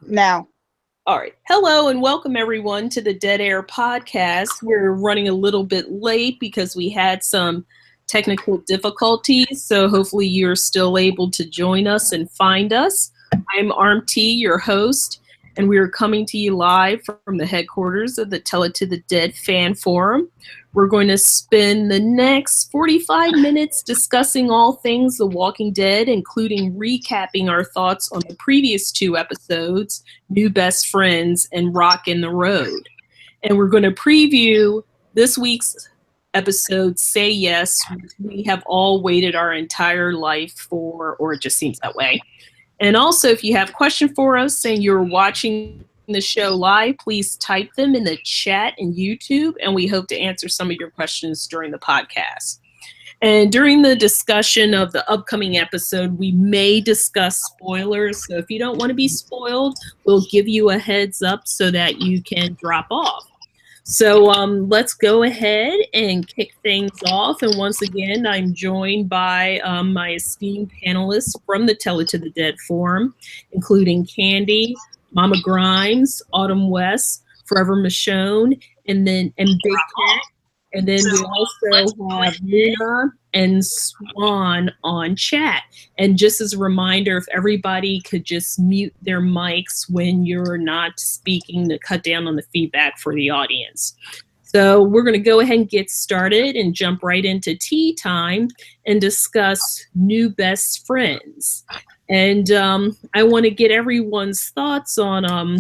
Now. All right. Hello and welcome everyone to the Dead Air podcast. We're running a little bit late because we had some technical difficulties. So hopefully you're still able to join us and find us. I'm Arm T, your host, and we are coming to you live from the headquarters of the Tell It to the Dead fan forum. We're going to spend the next 45 minutes discussing all things The Walking Dead, including recapping our thoughts on the previous two episodes, New Best Friends and Rockin' the Road. And we're going to preview this week's episode, Say Yes, which we have all waited our entire life for, or it just seems that way. And also, if you have a question for us and you're watching the show live, please type them in the chat in YouTube, and we hope to answer some of your questions during the podcast. And during the discussion of the upcoming episode, we may discuss spoilers. So if you don't want to be spoiled, we'll give you a heads up so that you can drop off. So let's go ahead and kick things off. And once again, I'm joined by my esteemed panelists from the Tell It to the Dead forum, including Candy, Mama Grimes, Autumn West, Forever Michonne, and Big Cat. And then we also have Luna and Swan on chat. And just as a reminder, if everybody could just mute their mics when you're not speaking to cut down on the feedback for the audience. So we're going to go ahead and get started and jump right into tea time and discuss New Best Friends. And I want to get everyone's thoughts on, a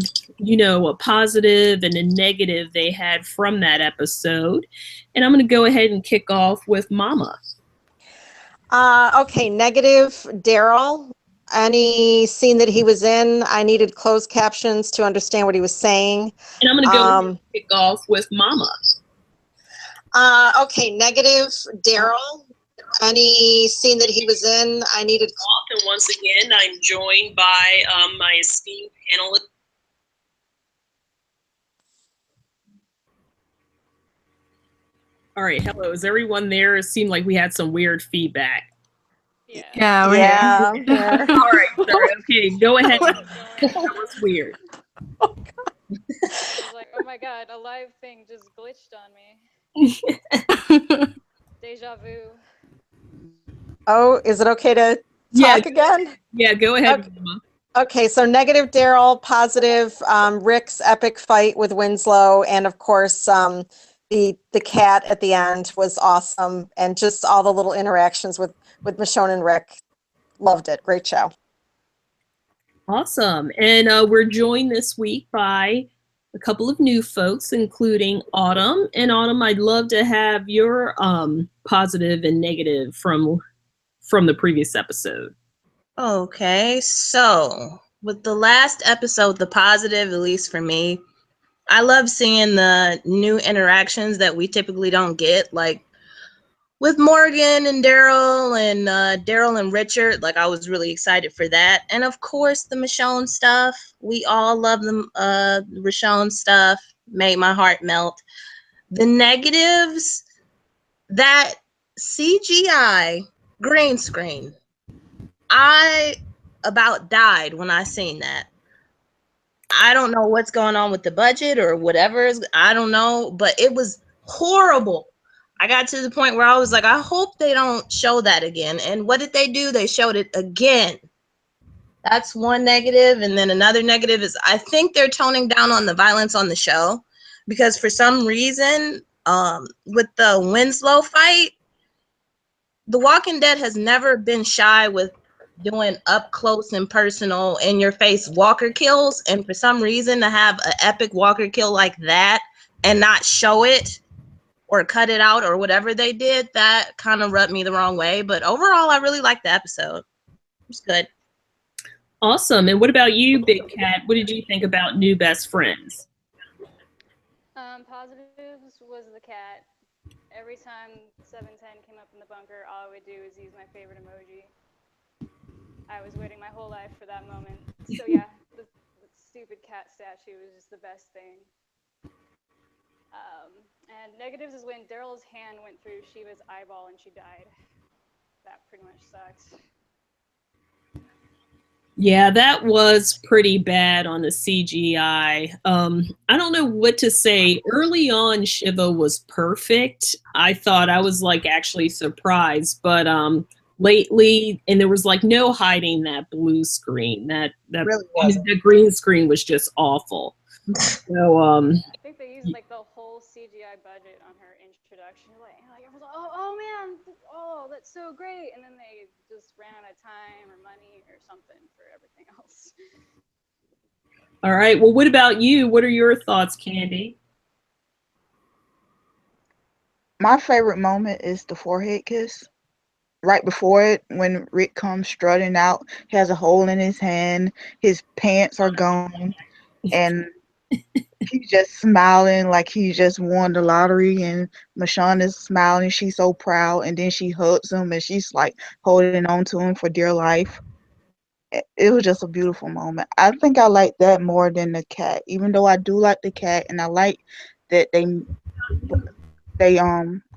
positive and a negative they had from that episode. And I'm going to go ahead and kick off with Mama. Okay, negative, Daryl. Any scene that he was in, I needed closed captions to understand what he was saying. And I'm going to go ahead and kick off with Mama. Okay, negative, Daryl. Any scene that he was in, I needed. And once again, I'm joined by my esteemed panelist. All right, hello. Is everyone there? It seemed like we had some weird feedback. Yeah, we're here. All right, sorry. Okay, go ahead. That was weird. I was like, oh my god, a live thing just glitched on me. Deja vu. Oh, is it okay to talk again? Yeah, go ahead. Okay, so negative, Daryl. Positive, Rick's epic fight with Winslow, and of course, the cat at the end was awesome, and just all the little interactions with Michonne and Rick. Loved it. Great show. Awesome. And we're joined this week by a couple of new folks, including Autumn. And Autumn, I'd love to have your positive and negative from the previous episode. Okay, so with the last episode, the positive, at least for me, I love seeing the new interactions that we typically don't get, like with Morgan and Daryl and Richard. Like, I was really excited for that. And of course, the Michonne stuff. We all love the Richonne stuff. Made my heart melt. The negatives, that CGI green screen. I about died when I seen that. I don't know what's going on with the budget or whatever. I don't know, but it was horrible. I got to the point where I was like, I hope they don't show that again. And what did they do? They showed it again. That's one negative. And then another negative is I think they're toning down on the violence on the show, because for some reason, with the Winslow fight, The Walking Dead has never been shy with doing up close and personal in your face walker kills, and for some reason to have an epic walker kill like that and not show it or cut it out or whatever they did, that kind of rubbed me the wrong way. But overall, I really liked the episode. It was good. Awesome. And what about you, Big Cat? What did you think about New Best Friends? Positives was the cat. Every time 710 came up in the bunker, all I would do is use my favorite emoji. I was waiting my whole life for that moment. So yeah, the stupid cat statue was just the best thing. And negatives is when Daryl's hand went through Shiva's eyeball and she died. That pretty much sucks. Yeah, that was pretty bad on the CGI. I don't know what to say. Early on, Shiva was perfect. I thought I was like actually surprised, but lately, and there was like no hiding that blue screen. That Really I mean, wasn't. the green screen was just awful. So I think they used like the whole CGI budget on her introduction. Like everyone's like, oh man, oh that's so great, and then they just ran out of time or money or something for everything else. all right. Well, what about you? What are your thoughts, Candy? My favorite moment is the forehead kiss. Right before it, when Rick comes strutting out, he has a hole in his hand, his pants are gone, and he's just smiling like he just won the lottery. And Michonne is smiling, she's so proud, and then she hugs him and she's like holding on to him for dear life. It was just a beautiful moment. I think I like that more than the cat, even though I do like the cat, and I like that they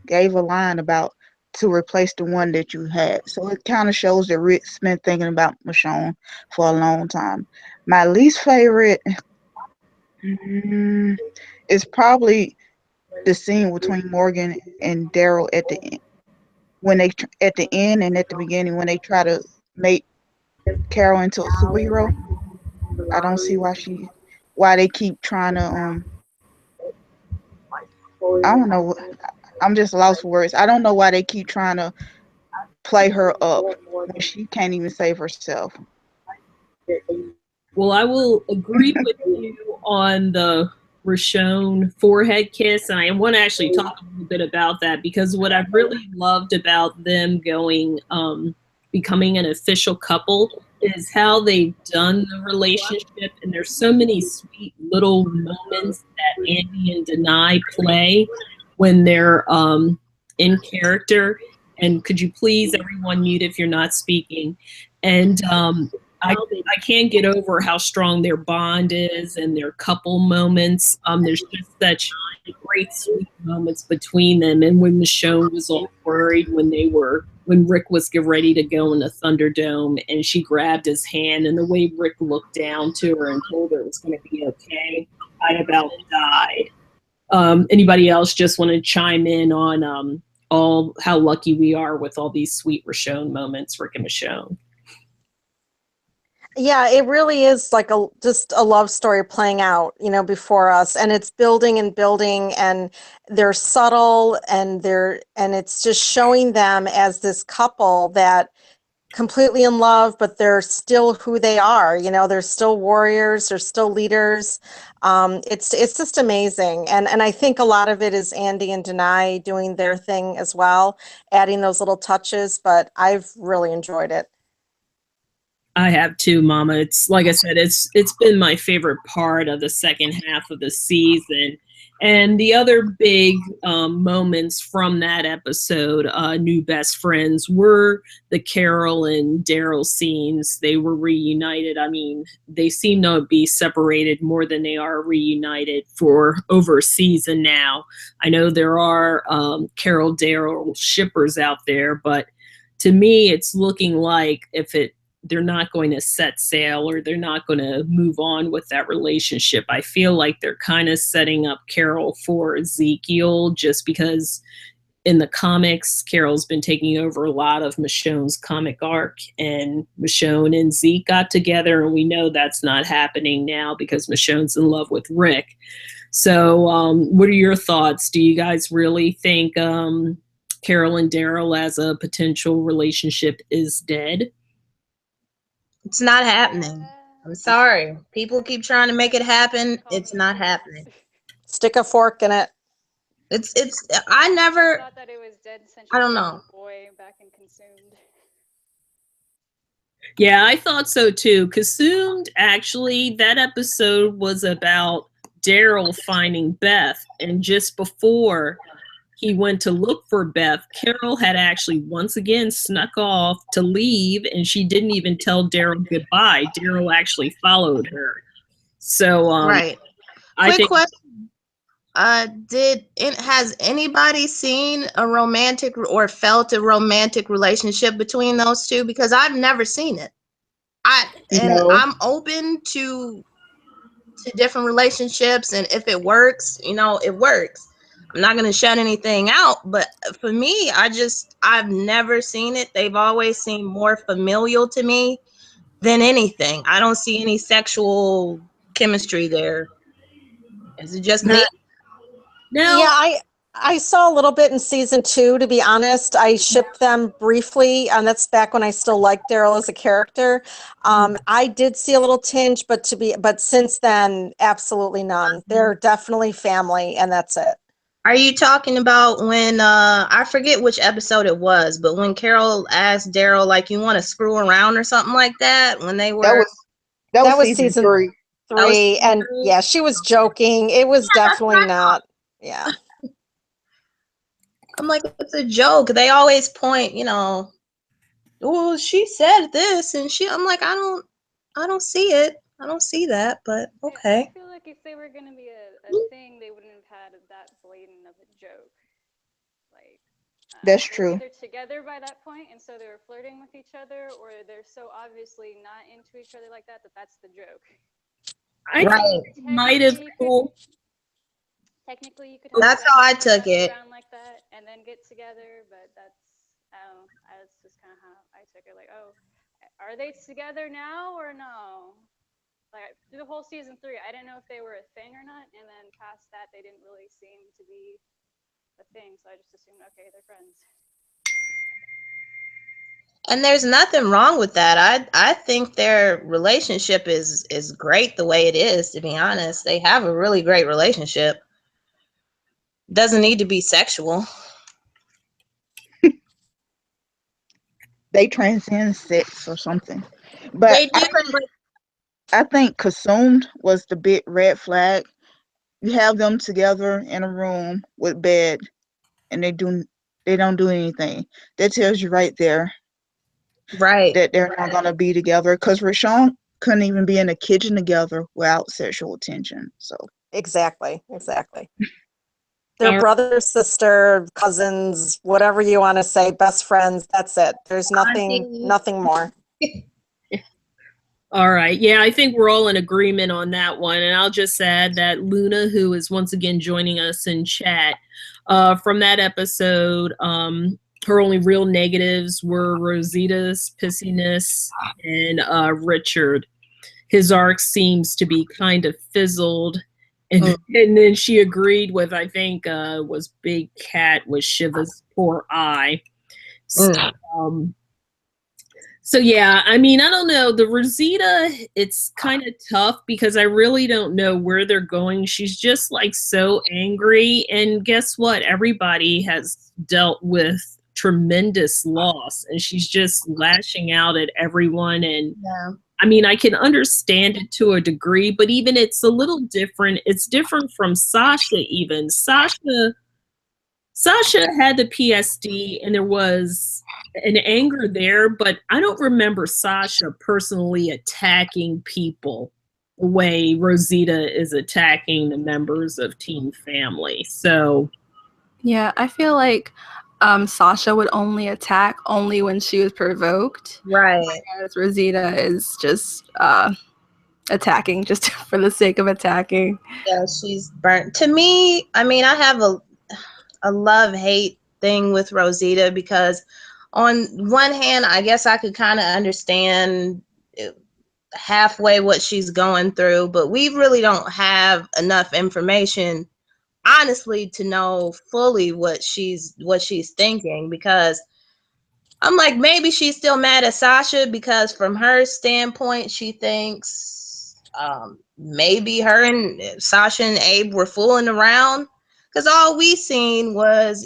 gave a line about to replace the one that you had. So it kind of shows that Rick's been thinking about Michonne for a long time. My least favorite mm, is probably the scene between Morgan and Daryl at the end. When at the end and at the beginning when they try to make Carol into a superhero. I don't see why they keep trying to I don't know. I'm just lost for words. I don't know why they keep trying to play her up when she can't even save herself. Well, I will agree with you on the Richonne forehead kiss, and I want to actually talk a little bit about that because what I really loved about them going, becoming an official couple is how they've done the relationship, and there's so many sweet little moments that Andy and Denai play when they're in character. And could you please, everyone, mute if you're not speaking? And I can't get over how strong their bond is and their couple moments. There's just such great sweet moments between them. And when Michonne was all worried when Rick was getting ready to go in the Thunderdome, and she grabbed his hand, and the way Rick looked down to her and told her it was going to be okay, I about died. Anybody else just want to chime in on all how lucky we are with all these sweet Richonne moments, Rick and Michonne? Yeah, it really is like just a love story playing out, before us, and it's building and building, and they're subtle, and it's just showing them as this couple that completely in love, but they're still who they are. They're still warriors, they're still leaders. It's just amazing, and I think a lot of it is Andy and Denai doing their thing as well, adding those little touches. But I've really enjoyed it. I have too, Mama. It's like I said, it's been my favorite part of the second half of the season. And the other big moments from that episode, New Best Friends, were the Carol and Daryl scenes. They were reunited. I mean, they seem to be separated more than they are reunited for over a season now. I know there are Carol Daryl shippers out there, but to me, it's looking like they're not going to set sail or they're not going to move on with that relationship. I feel like they're kind of setting up Carol for Ezekiel just because in the comics, Carol's been taking over a lot of Michonne's comic arc, and Michonne and Zeke got together, and we know that's not happening now because Michonne's in love with Rick. So what are your thoughts? Do you guys really think Carol and Daryl as a potential relationship is dead? It's not happening. I'm sorry. People keep trying to make it happen. It's not happening. Stick a fork in it. I never, thought that it was dead since I she don't saw know. the boy back in Consumed. Yeah, I thought so too. Consumed, actually, that episode was about Daryl finding Beth. And just before he went to look for Beth, Carol had actually once again snuck off to leave, and she didn't even tell Daryl goodbye. Daryl actually followed her. So Right. I Quick think question. Has anybody seen a romantic or felt a romantic relationship between those two? Because I've never seen it. No, I'm open to different relationships, and if it works, it works. I'm not going to shut anything out, but for me, I've never seen it. They've always seemed more familial to me than anything. I don't see any sexual chemistry there. Is it just me? Not Yeah, now. I saw a little bit in season 2, to be honest. I shipped them briefly, and that's back when I still liked Daryl as a character. I did see a little tinge, but since then, absolutely none. They're definitely family, and that's it. Are you talking about when I forget which episode it was, but when Carol asked Daryl, like, you want to screw around or something like that, when they that were, was that was That was season season 3. that was 3, and season yeah, she was joking. It was definitely not. Yeah. 3. I'm like, it's a joke. They always point, well, she said this, and I'm like, I don't see it. I don't see that, but I okay. feel like if they were gonna be a thing, they wouldn't have had that blatant of a joke. Like, That's they were true. either together by that point, and so they were flirting with each other, or they're so obviously not into each other like that that's the joke. I think Right. it might have cool. Technically, you could have That's sex how I and took mess it. around like that and then get together, but that's just kind of how I took it. Like, oh, are they together now or no? Like through the whole season 3, I didn't know if they were a thing or not, and then past that, they didn't really seem to be a thing, so I just assumed, okay, they're friends. And there's nothing wrong with that. I think their relationship is great the way it is, to be honest. They have a really great relationship. Doesn't need to be sexual. They transcend sex or something. But They do, but I think consumed was the big red flag. You have them together in a room with bed, and they don't do anything. That tells you right there right. that they're not gonna be together. Because Richonne couldn't even be in the kitchen together without sexual tension. So Exactly. Exactly. They're All brother, sister, cousins, whatever you want to say, best friends. That's it. There's Auntie. nothing more. All right. Yeah, I think we're all in agreement on that one. And I'll just add that Luna, who is once again joining us in chat, from that episode, her only real negatives were Rosita's pissiness and Richard. His arc seems to be kind of fizzled. And then she agreed with, I think, was Big Cat with Shiva's poor eye. So, Mm. so yeah, I mean, I don't know. The Rosita, it's kind of tough because I really don't know where they're going. She's just like so angry. And guess what? Everybody has dealt with tremendous loss and she's just lashing out at everyone. And Yeah. I mean, I can understand it to a degree, but even it's a little different. It's different from Sasha even. Sasha had the PSD and there was an anger there, but I don't remember Sasha personally attacking people the way Rosita is attacking the members of Team Family. So, yeah, I feel like Sasha would only attack only when she was provoked. Right. Whereas Rosita is just attacking just for the sake of attacking. Yeah, she's burnt. To me, I mean, I have a love-hate thing with Rosita because on one hand, I guess I could kind of understand halfway what she's going through, but we really don't have enough information honestly to know fully what she's thinking, because I'm like, maybe she's still mad at Sasha because from her standpoint she thinks maybe her and Sasha and Abe were fooling around, because all we seen was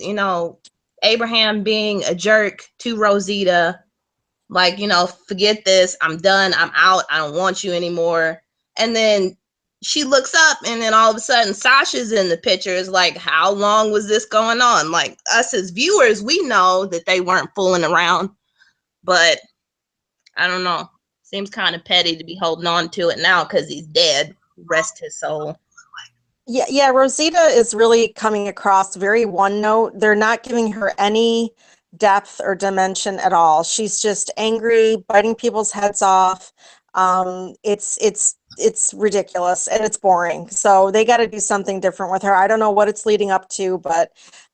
Abraham being a jerk to Rosita, like, forget this, I'm done, I'm out, I don't want you anymore. And then she looks up and then all of a sudden Sasha's in the picture. Is like, how long was this going on? Like, us as viewers, we know that they weren't fooling around, but I don't know, seems kind of petty to be holding on to it now because he's dead, rest his soul. Yeah, Rosita is really coming across very one note. They're not giving her any depth or dimension at all. She's just angry, biting people's heads off. It's ridiculous and it's boring. So they got to do something different with her. I don't know what it's leading up to, but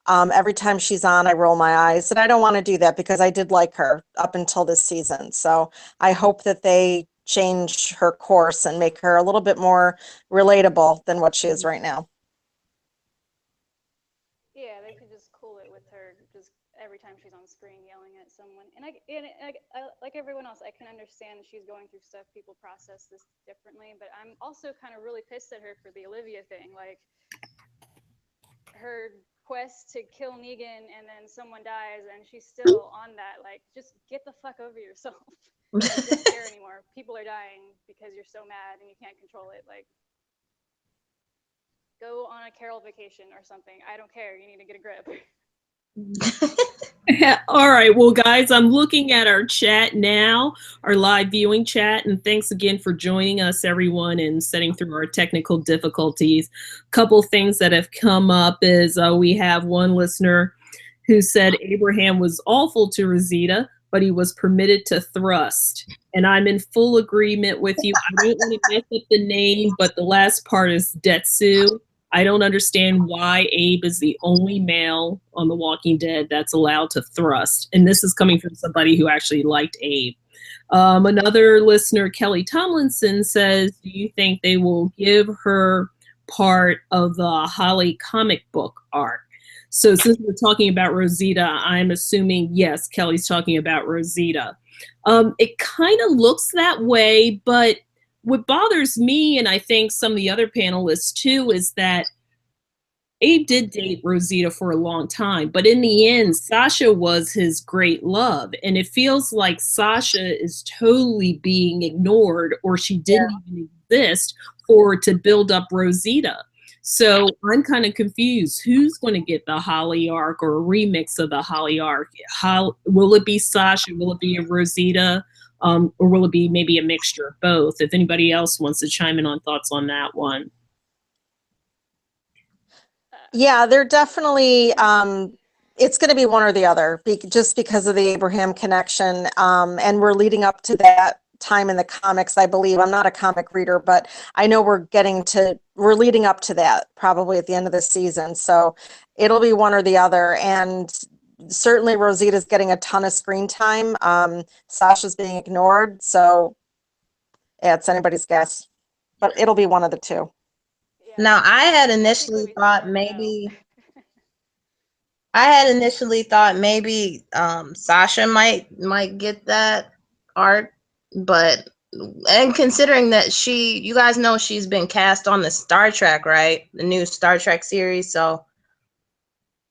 every time she's on, I roll my eyes, and I don't want to do that because I did like her up until this season. So I hope that they change her course and make her a little bit more relatable than what she is right now. Yeah, they could just cool it with her just every time she's on screen yelling at someone. And I like everyone else, I can understand she's going through stuff. People process this differently, but I'm also kind of really pissed at her for the Olivia thing. Like her quest to kill Negan and then someone dies and she's still on that. Like, just get the fuck over yourself. I don't care anymore. People are dying because you're so mad and you can't control it. Like, go on a Carol vacation or something. I don't care. You need to get a grip. All right. Well, guys, I'm looking at our chat now, our live viewing chat, and thanks again for joining us, everyone, and setting through our technical difficulties. A couple things that have come up is we have one listener who said Abraham was awful to Rosita, but he was permitted to thrust. And I'm in full agreement with you. I don't want to mess up the name, but the last part is Detsu. I don't understand why Abe is the only male on The Walking Dead that's allowed to thrust. And this is coming from somebody who actually liked Abe. Another listener, Kelly Tomlinson, says, do you think they will give her part of the Holly comic book arc? So since we're talking about Rosita, I'm assuming, yes, Kelly's talking about Rosita. It kind of looks that way, but what bothers me, and I think some of the other panelists too, is that Abe did date Rosita for a long time, but in the end, Sasha was his great love. And it feels like Sasha is totally being ignored, or she didn't even exist to build up Rosita. So I'm kind of confused. Who's going to get the Holly arc or a remix of the Holly arc? How will it be Sasha? Will it be a Rosita? Or will it be maybe a mixture of both? If anybody else wants to chime in on thoughts on that one. Yeah, they're definitely, it's going to be one or the other, just because of the Abraham connection. And we're leading up to that time in the comics, I believe. I'm not a comic reader, but I know we're leading up to that probably at the end of the season. So it'll be one or the other. And certainly Rosita's getting a ton of screen time. Sasha's being ignored. So yeah, it's anybody's guess, but it'll be one of the two. Yeah, Now, I had initially thought maybe Sasha might get that arc, but and considering that you guys know she's been cast on the Star Trek, right? The new Star Trek series, so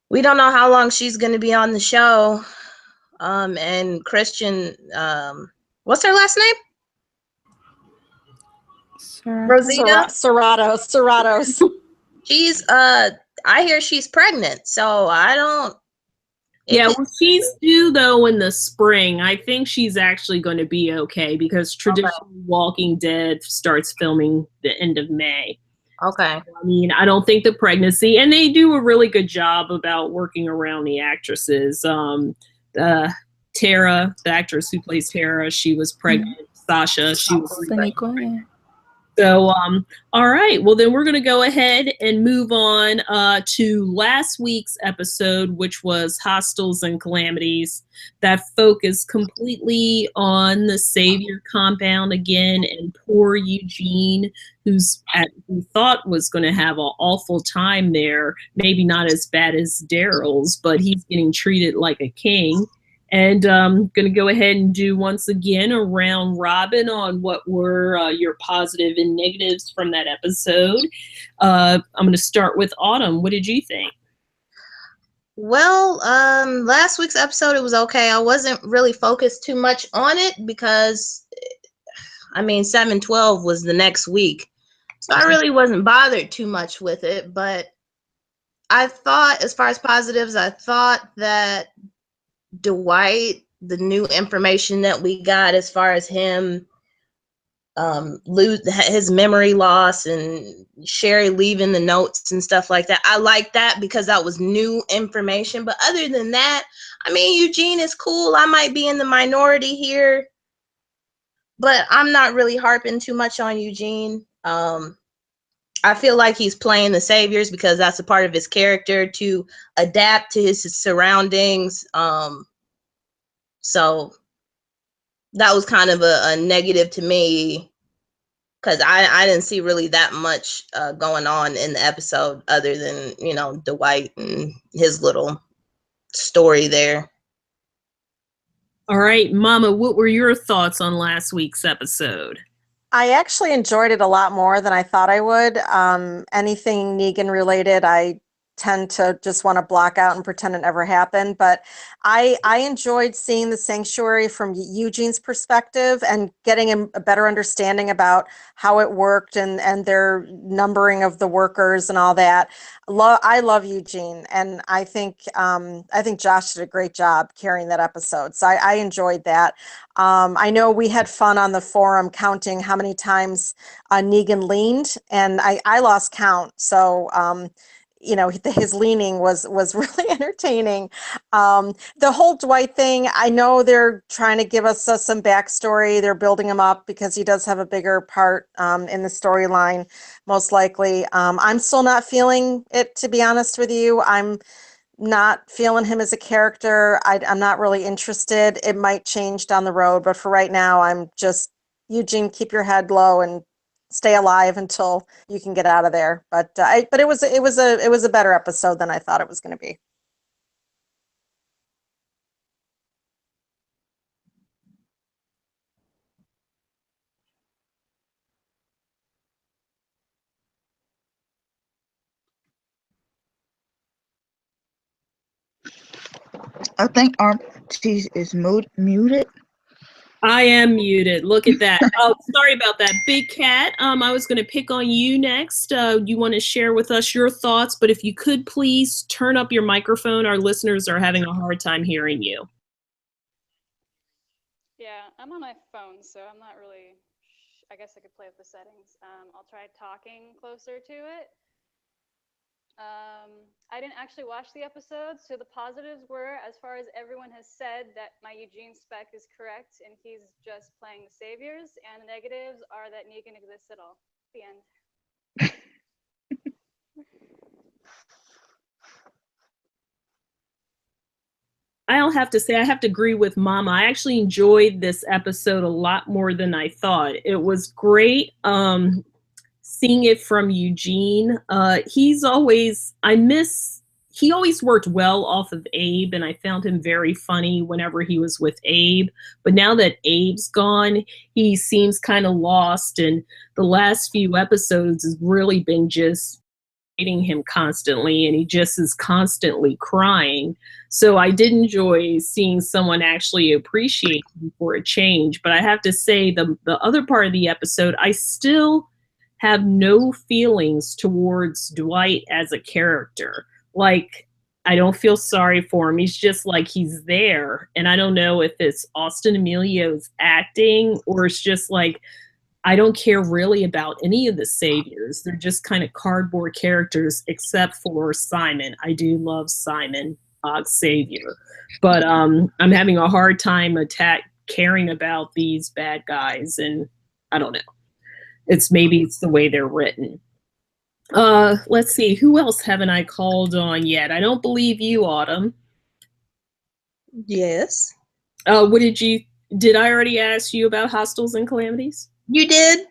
we don't know how long she's going to be on the show. And Christian, what's her last name? Rosita? Serratos. She's I hear she's pregnant, so I don't. Yeah, well, she's due though in the spring. I think she's actually going to be okay because traditionally Walking Dead starts filming the end of May. Okay. So, I mean, I don't think the pregnancy, and they do a really good job about working around the actresses. Tara, the actress who plays Tara, she was pregnant. Sasha, she was pregnant. So, all right. Well, then we're going to go ahead and move on to last week's episode, which was Hostiles and Calamities, that focused completely on the Savior compound again, and poor Eugene, who thought was going to have an awful time there. Maybe not as bad as Daryl's, but he's getting treated like a king. And I'm going to go ahead and do once again a round robin on what were your positive and negatives from that episode. I'm going to start with Autumn. What did you think? Well, last week's episode, it was okay. I wasn't really focused too much on it because, I mean, 7/12 was the next week. So I really wasn't bothered too much with it. But I thought, as far as positives, I thought that Dwight, the new information that we got as far as him lose his memory loss and Sherry leaving the notes and stuff like that. I like that because that was new information. But other than that, I mean, Eugene is cool. I might be in the minority here, but I'm not really harping too much on Eugene. I feel like he's playing the saviors because that's a part of his character to adapt to his surroundings. So that was kind of a negative to me because I didn't see really that much going on in the episode other than, you know, Dwight and his little story there. All right, Mama, what were your thoughts on last week's episode? I actually enjoyed it a lot more than I thought I would. Anything Negan related, I tend to just want to block out and pretend it never happened. But I enjoyed seeing the sanctuary from Eugene's perspective and getting a better understanding about how it worked and their numbering of the workers and all that. I love Eugene, and I think Josh did a great job carrying that episode. So I enjoyed that. I know we had fun on the forum counting how many times Negan leaned, and I lost count. So you know, his leaning was really entertaining. The whole Dwight thing, I know they're trying to give us some backstory. They're building him up because he does have a bigger part in the storyline, most likely. I'm still not feeling it, to be honest with you. I'm not feeling him as a character. I'm not really interested. It might change down the road, but for right now, I'm just, Eugene, keep your head low and stay alive until you can get out of there. But it was a better episode than I thought it was going to be. I think RT is muted. I am muted. Look at that. Oh, sorry about that. Big Cat, I was going to pick on you next. You want to share with us your thoughts, but if you could please turn up your microphone. Our listeners are having a hard time hearing you. Yeah, I'm on my phone, so I'm not really, I guess I could play with the settings. I'll try talking closer to it. I didn't actually watch the episode, so the positives were, as far as everyone has said, that my Eugene spec is correct and he's just playing the saviors, and the negatives are that Negan exists at all. The end. I'll have to say I have to agree with Mama. I actually enjoyed this episode a lot more than I thought. It was great. Seeing it from Eugene, he always worked well off of Abe, and I found him very funny whenever he was with Abe. But now that Abe's gone, he seems kind of lost, and the last few episodes has really been just hating him constantly, and he just is constantly crying. So I did enjoy seeing someone actually appreciate him for a change. But I have to say, the other part of the episode, I still have no feelings towards Dwight as a character. Like, I don't feel sorry for him. He's just like, he's there. And I don't know if it's Austin Emilio's acting or it's just like, I don't care really about any of the saviors. They're just kind of cardboard characters except for Simon. I do love Simon, Savior. But I'm having a hard time caring about these bad guys. And I don't know. Maybe it's the way they're written. Let's see, who else haven't I called on yet? I don't believe you, Autumn. Yes. Did I already ask you about Hostels and Calamities? You did.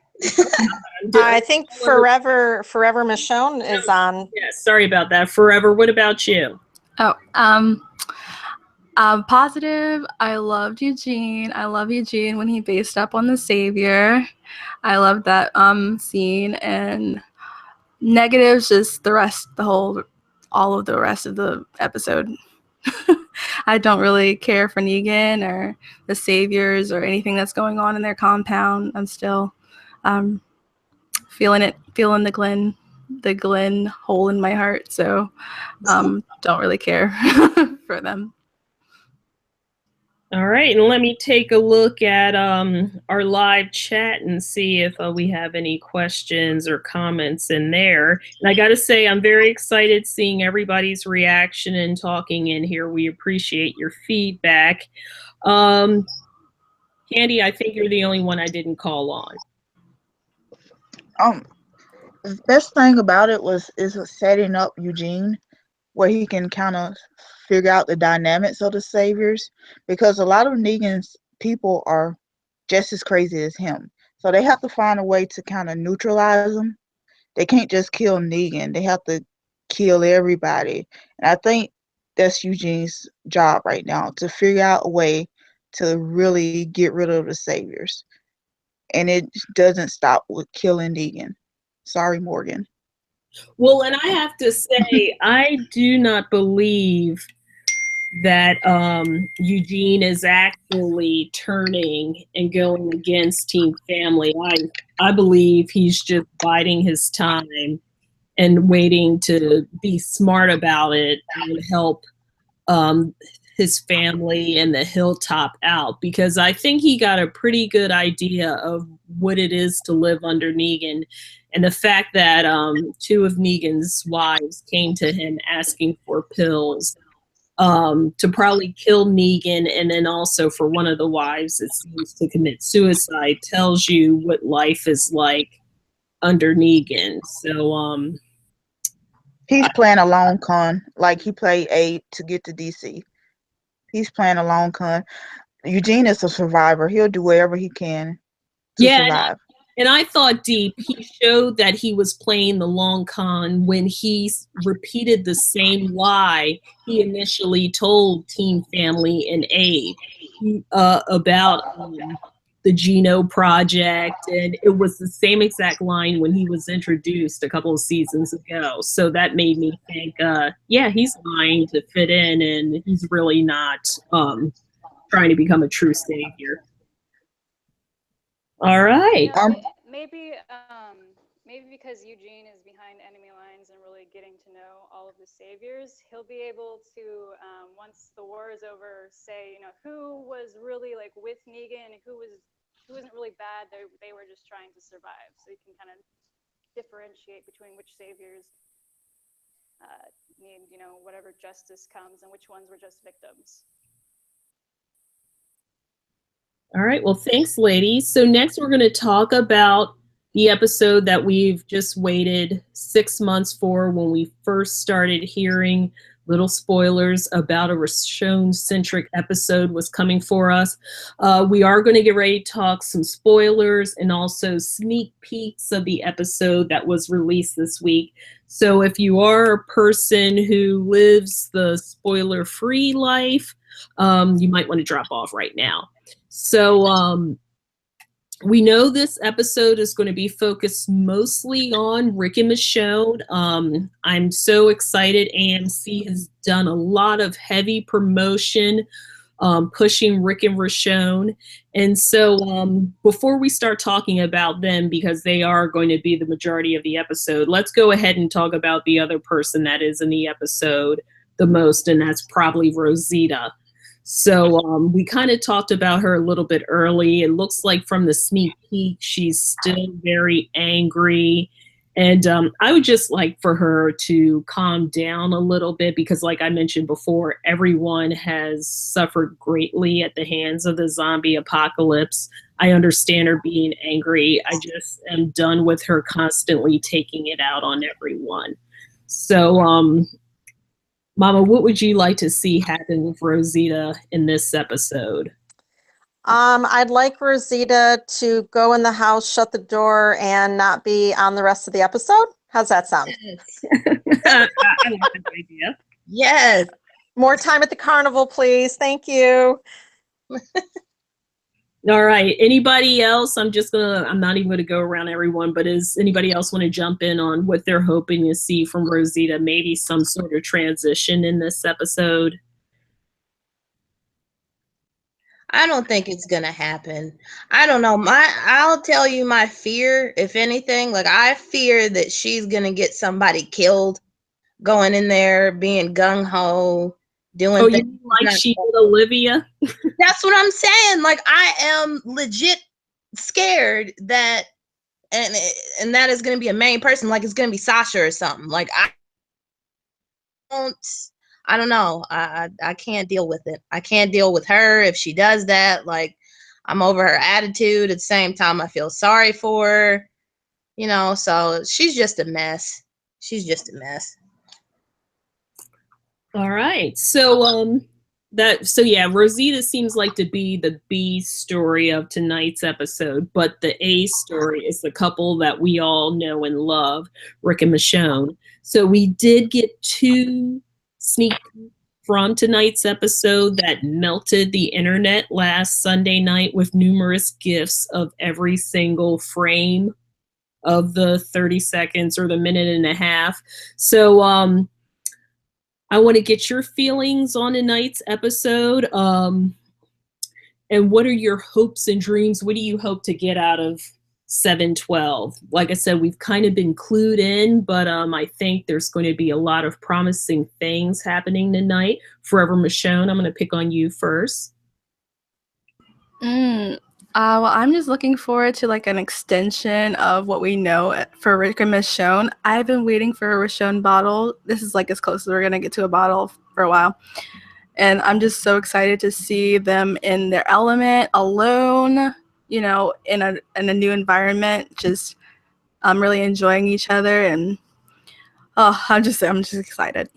I think Forever Michonne is on. Yeah, sorry about that. Forever, what about you? Oh, positive. I loved Eugene. I love Eugene when he based up on the savior. I love that scene. And negatives, just all of the rest of the episode. I don't really care for Negan or the saviors or anything that's going on in their compound. I'm still feeling the Glenn hole in my heart. So don't really care for them. All right, and let me take a look at our live chat and see if we have any questions or comments in there. And I got to say, I'm very excited seeing everybody's reaction and talking in here. We appreciate your feedback. Candy, I think you're the only one I didn't call on. The best thing about it is setting up Eugene where he can kind of figure out the dynamics of the saviors, because a lot of Negan's people are just as crazy as him. So they have to find a way to kind of neutralize them. They can't just kill Negan. They have to kill everybody. And I think that's Eugene's job right now, to figure out a way to really get rid of the saviors. And it doesn't stop with killing Negan. Sorry, Morgan. Well, and I have to say, I do not believe that Eugene is actually turning and going against Team Family. I believe he's just biding his time and waiting to be smart about it and help his family and the hilltop out, because I think he got a pretty good idea of what it is to live under Negan. And the fact that two of Negan's wives came to him asking for pills to probably kill Negan, and then also for one of the wives, it seems, to commit suicide, tells you what life is like under Negan. So He's playing a long con, like he played Abe to get to DC. He's playing a long con. Eugene is a survivor. He'll do whatever he can to yeah, survive. and I thought Deep, he showed that he was playing the long con when he repeated the same lie he initially told Team Family and Abe about the Geno Project. And it was the same exact line when he was introduced a couple of seasons ago. So that made me think, yeah, he's lying to fit in, and he's really not trying to become a true savior. All right. You know, maybe because Eugene is behind enemy lines and really getting to know all of the saviors, he'll be able to, once the war is over, say, you know, who was really like with Negan and who wasn't really bad. They were just trying to survive. So you can kind of differentiate between which saviors need, you know, whatever justice comes and which ones were just victims. All right. Well, thanks, ladies. So next we're going to talk about the episode that we've just waited 6 months for, when we first started hearing little spoilers about a Richonne-centric episode was coming for us. We are going to get ready to talk some spoilers and also sneak peeks of the episode that was released this week. So if you are a person who lives the spoiler-free life, you might want to drop off right now. So we know this episode is going to be focused mostly on Rick and Michonne. I'm so excited. AMC has done a lot of heavy promotion pushing Rick and Richonne. And so before we start talking about them, because they are going to be the majority of the episode, let's go ahead and talk about the other person that is in the episode the most, and that's probably Rosita. So we kind of talked about her a little bit early. It looks like from the sneak peek, she's still very angry. And I would just like for her to calm down a little bit, because like I mentioned before, everyone has suffered greatly at the hands of the zombie apocalypse. I understand her being angry. I just am done with her constantly taking it out on everyone. So Mama, what would you like to see happen with Rosita in this episode? I'd like Rosita to go in the house, shut the door, and not be on the rest of the episode. How's that sound? Yes. I like that idea. Yes. More time at the carnival, please. Thank you. All right. Anybody else? I'm not even gonna go around everyone, but does anybody else want to jump in on what they're hoping to see from Rosita? Maybe some sort of transition in this episode? I don't think it's gonna happen. I don't know. I'll tell you my fear, if anything. Like, I fear that she's gonna get somebody killed going in there being gung ho doing Oh, you things. mean like she did Olivia? That's what I'm saying. Like, I am legit scared that, and that is going to be a main person. Like, it's going to be Sasha or something. Like, don't I don't know. I can't deal with it. I can't deal with her if she does that. Like, I'm over her attitude. At the same time, I feel sorry for her. You know, so she's just a mess. She's just a mess. All right. So yeah, Rosita seems like to be the B story of tonight's episode, but the A story is the couple that we all know and love, Rick and Michonne. So we did get 2 sneak peeks from tonight's episode that melted the internet last Sunday night with numerous gifs of every single frame of the 30 seconds or the minute and a half. So I want to get your feelings on tonight's episode. And what are your hopes and dreams? What do you hope to get out of 712? Like I said, we've kind of been clued in, but I think there's going to be a lot of promising things happening tonight. Forever Michonne, I'm going to pick on you first. Well, I'm just looking forward to like an extension of what we know for Rick and Michonne. I've been waiting for a Richonne bottle. This is like as close as we're gonna get to a bottle for a while. And I'm just so excited to see them in their element, alone, you know, in a new environment. Just really enjoying each other, and I'm just excited.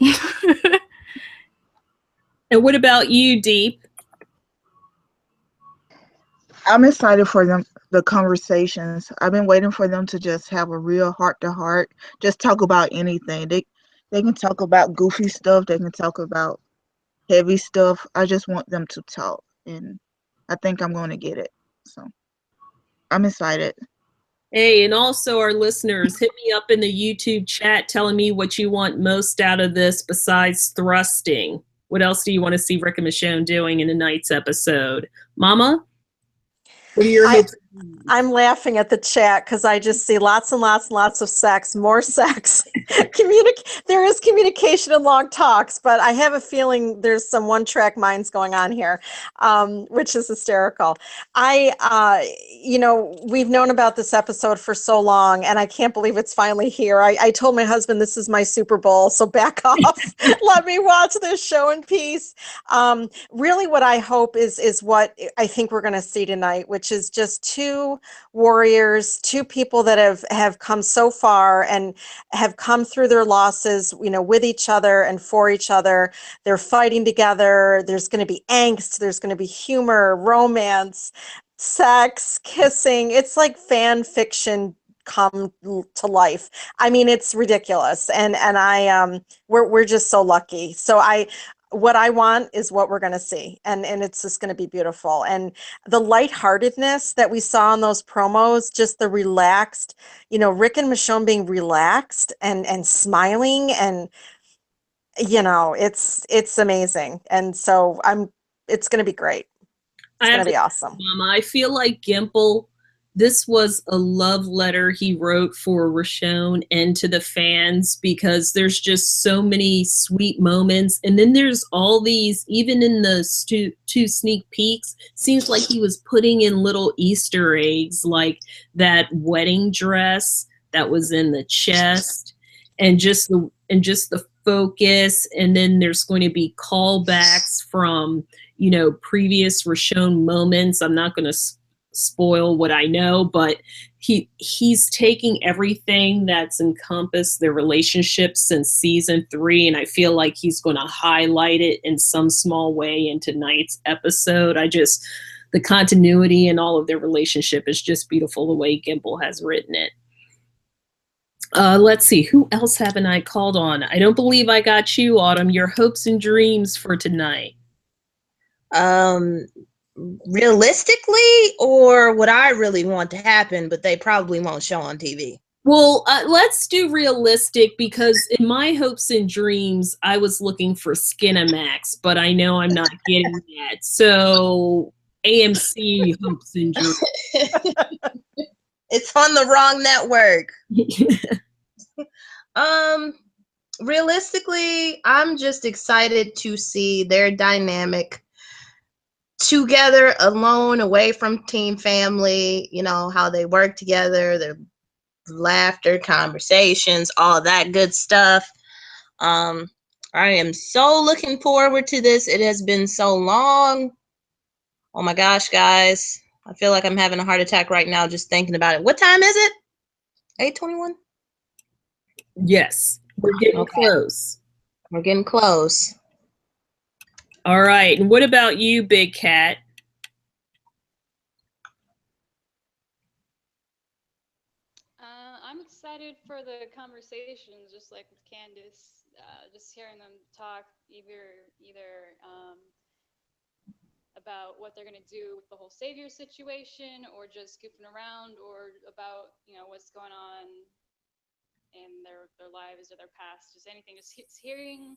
And what about you, Deep? I'm excited for them, the conversations. I've been waiting for them to just have a real heart to heart, just talk about anything. They can talk about goofy stuff, they can talk about heavy stuff. I just want them to talk, and I think I'm going to get it. So I'm excited. Hey, and also our listeners, hit me up in the YouTube chat telling me what you want most out of this besides thrusting. What else do you want to see Rick and Michonne doing in tonight's episode? Mama, what are your hopes? I'm laughing at the chat because I just see lots and lots and lots of sex, more sex. There is communication and long talks, but I have a feeling there's some one-track minds going on here, which is hysterical. We've known about this episode for so long, and I can't believe it's finally here. I told my husband this is my Super Bowl, so back off. Let me watch this show in peace. Really, what I hope is what I think we're going to see tonight, which is just 2 warriors, 2 people that have come so far and have come through their losses, you know, with each other and for each other. They're fighting together. There's going to be angst. There's going to be humor, romance, sex, kissing. It's like fan fiction come to life. I mean, it's ridiculous. And we're just so lucky. So what I want is what we're going to see. And it's just going to be beautiful. And the lightheartedness that we saw in those promos, just the relaxed, you know, Rick and Michonne being relaxed and smiling, and, you know, it's amazing. And so it's going to be great. It's going to be awesome. Mama, I feel like Gimple, this was a love letter he wrote for Richonne and to the fans, because there's just so many sweet moments. And then there's all these, even in the 2 sneak peeks, seems like he was putting in little Easter eggs, like that wedding dress that was in the chest, and just the focus. And then there's going to be callbacks from, you know, previous Richonne moments. I'm not going to spoil what I know, but he's taking everything that's encompassed their relationship since season 3, and I feel like he's going to highlight it in some small way in tonight's episode. The continuity and all of their relationship is just beautiful the way Gimple has written it. Let's see, who else haven't I called on? I don't believe I got you, Autumn. Your hopes and dreams for tonight. Realistically, or what I really want to happen, but they probably won't show on TV? Well, let's do realistic, because in my hopes and dreams, I was looking for Skinamax, but I know I'm not getting that. So AMC hopes and dreams. It's on the wrong network. realistically, I'm just excited to see their dynamic together, alone, away from team family, you know, how they work together, their laughter, conversations, all that good stuff. Um, I am so looking forward to this. It has been so long. Oh my gosh, guys. I feel like I'm having a heart attack right now just thinking about it. What time is it? 8:21? Yes, we're getting Okay, close. we're getting close. All right. And what about you, Big Cat? I'm excited for the conversations, just like with Candace, just hearing them talk either about what they're gonna do with the whole savior situation, or just goofing around, or about what's going on in their lives or their past, just anything. Just hearing,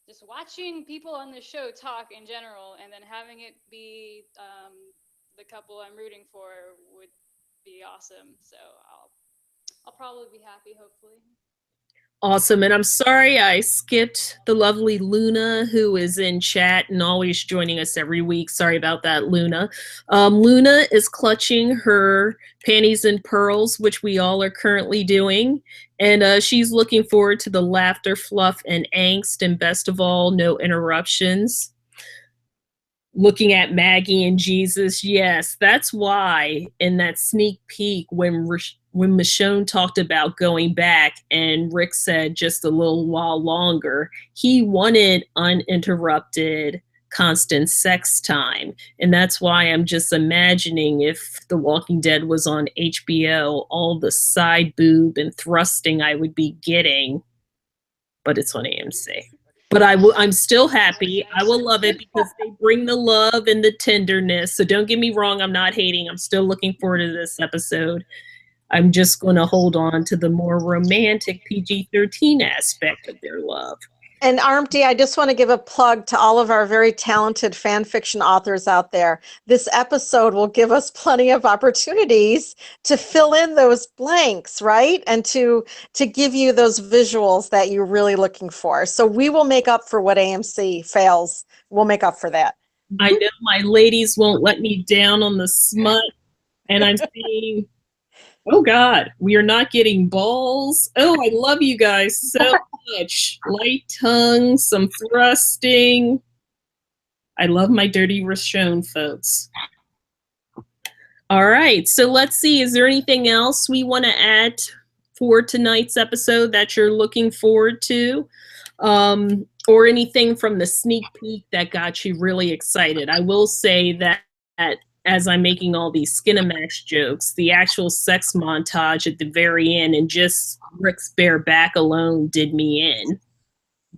just watching people on the show talk in general, and then having it be the couple I'm rooting for would be awesome. So I'll probably be happy, hopefully. Awesome. And I'm sorry I skipped the lovely Luna, who is in chat and always joining us every week. Sorry about that, Luna. Luna is clutching her panties and pearls, which we all are currently doing. And she's looking forward to the laughter, fluff, and angst. And best of all, no interruptions. Looking at Maggie and Jesus, yes, that's why in that sneak peek when Michonne talked about going back and Rick said just a little while longer, he wanted uninterrupted, constant sex time. And that's why I'm just imagining if The Walking Dead was on HBO, all the side boob and thrusting I would be getting, but it's on AMC. But I'm still happy. I will love it because they bring the love and the tenderness. So don't get me wrong, I'm not hating. I'm still looking forward to this episode. I'm just going to hold on to the more romantic PG-13 aspect of their love. And Armty, I just want to give a plug to all of our very talented fan fiction authors out there. This episode will give us plenty of opportunities to fill in those blanks, right? And to give you those visuals that you're really looking for. So we will make up for what AMC fails. We'll make up for that. I know my ladies won't let me down on the smut, and I'm seeing, oh God, we are not getting balls. Oh, I love you guys so much. Light tongue, some thrusting. I love my dirty Richonne, folks. All right, so let's see. Is there anything else we want to add for tonight's episode that you're looking forward to? Or anything from the sneak peek that got you really excited? I will say that as I'm making all these Skinamax jokes, the actual sex montage at the very end and just Rick's bare back alone did me in.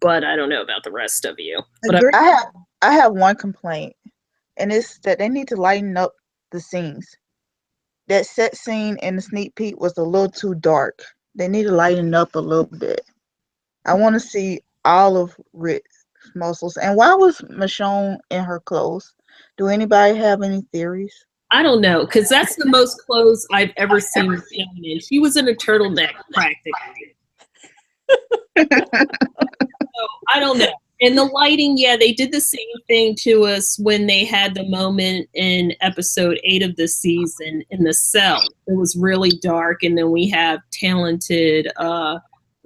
But I don't know about the rest of you. But I have one complaint, and it's that they need to lighten up the scenes. That set scene in the sneak peek was a little too dark. They need to lighten up a little bit. I want to see all of Rick's muscles. And why was Michonne in her clothes? Do anybody have any theories? I don't know, because that's the most clothes I've ever seen Michonne in. She was in a turtleneck practically. So I don't know. And the lighting, yeah, they did the same thing to us when they had the moment in episode 8 of the season in the cell. It was really dark, and then we have talented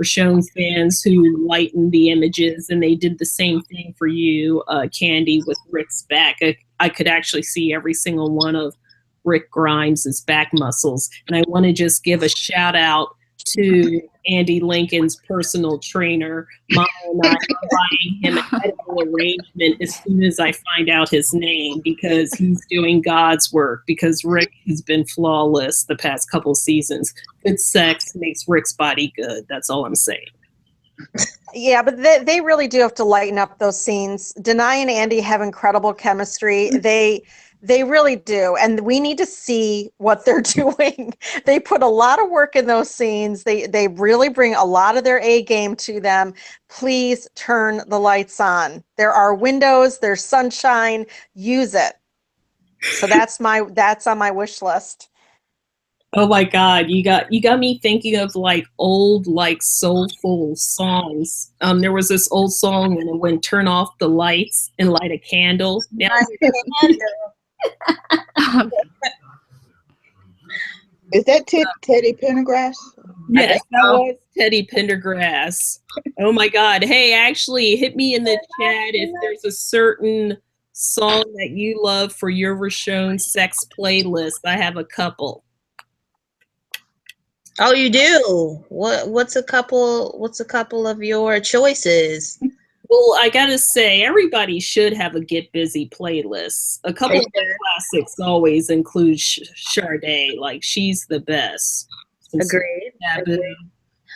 Richonne fans who lightened the images, and they did the same thing for you, Candy, with Rick's back. I could actually see every single one of Rick Grimes' back muscles. And I want to just give a shout out to Andy Lincoln's personal trainer. Mama and I are buying him an edible arrangement as soon as I find out his name, because he's doing God's work, because Rick has been flawless the past couple seasons. Good sex makes Rick's body good. That's all I'm saying. Yeah, but they really do have to lighten up those scenes. Denai and Andy have incredible chemistry. They really do. And we need to see what they're doing. They put a lot of work in those scenes. They really bring a lot of their A game to them. Please turn the lights on. There are windows, there's sunshine, use it. So that's on my wish list. Oh my God, you got me thinking of like old like soulful songs. There was this old song and it went turn off the lights and light a candle. Now, Is that Teddy Pendergrass? yes, think that so. was Teddy Pendergrass. Oh my God. Hey, actually hit me in the chat if there's a certain song that you love for your Richonne sex playlist. I have a couple. Oh, you do. What's a couple of your choices? Well, I gotta say, everybody should have a Get Busy playlist. A couple of the classics always include Sade. Like, she's the best. Agreed.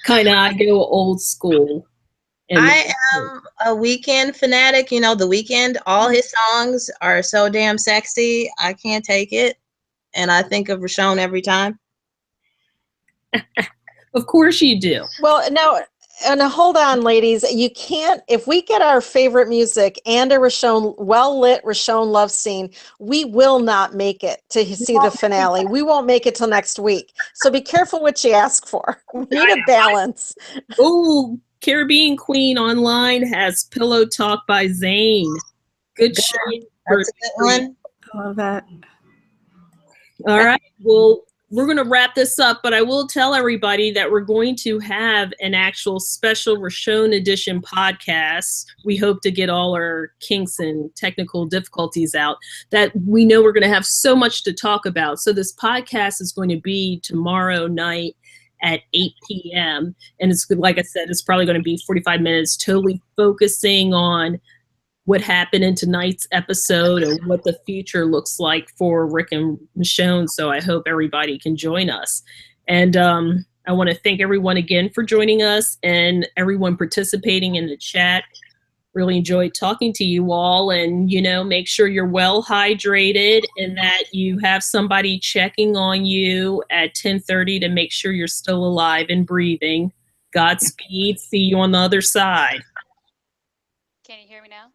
Kind of, I go old school. And I am a Weekend fanatic. You know, The Weeknd, all his songs are so damn sexy. I can't take it. And I think of Richonne every time. of course you do. Well, no, and hold on, ladies. You can't, if we get our favorite music and a Richonne, well lit Richonne love scene, we will not make it to see the finale. We won't make it till next week. So be careful what you ask for. We need a balance. Oh, Caribbean Queen Online has Pillow Talk by Zayn. Good show. That's a good one. I love that. All right. Well, we're going to wrap this up, but I will tell everybody that we're going to have an actual special Richonne edition podcast. We hope to get all our kinks and technical difficulties out that we know we're going to have so much to talk about. So this podcast is going to be tomorrow night at 8 p.m. And it's good, like I said, it's probably going to be 45 minutes totally focusing on what happened in tonight's episode and what the future looks like for Rick and Michonne. So I hope everybody can join us. And I want to thank everyone again for joining us and everyone participating in the chat. Really enjoyed talking to you all, and make sure you're well hydrated and that you have somebody checking on you at 10:30 to make sure you're still alive and breathing. Godspeed. See you on the other side. Can you hear me now?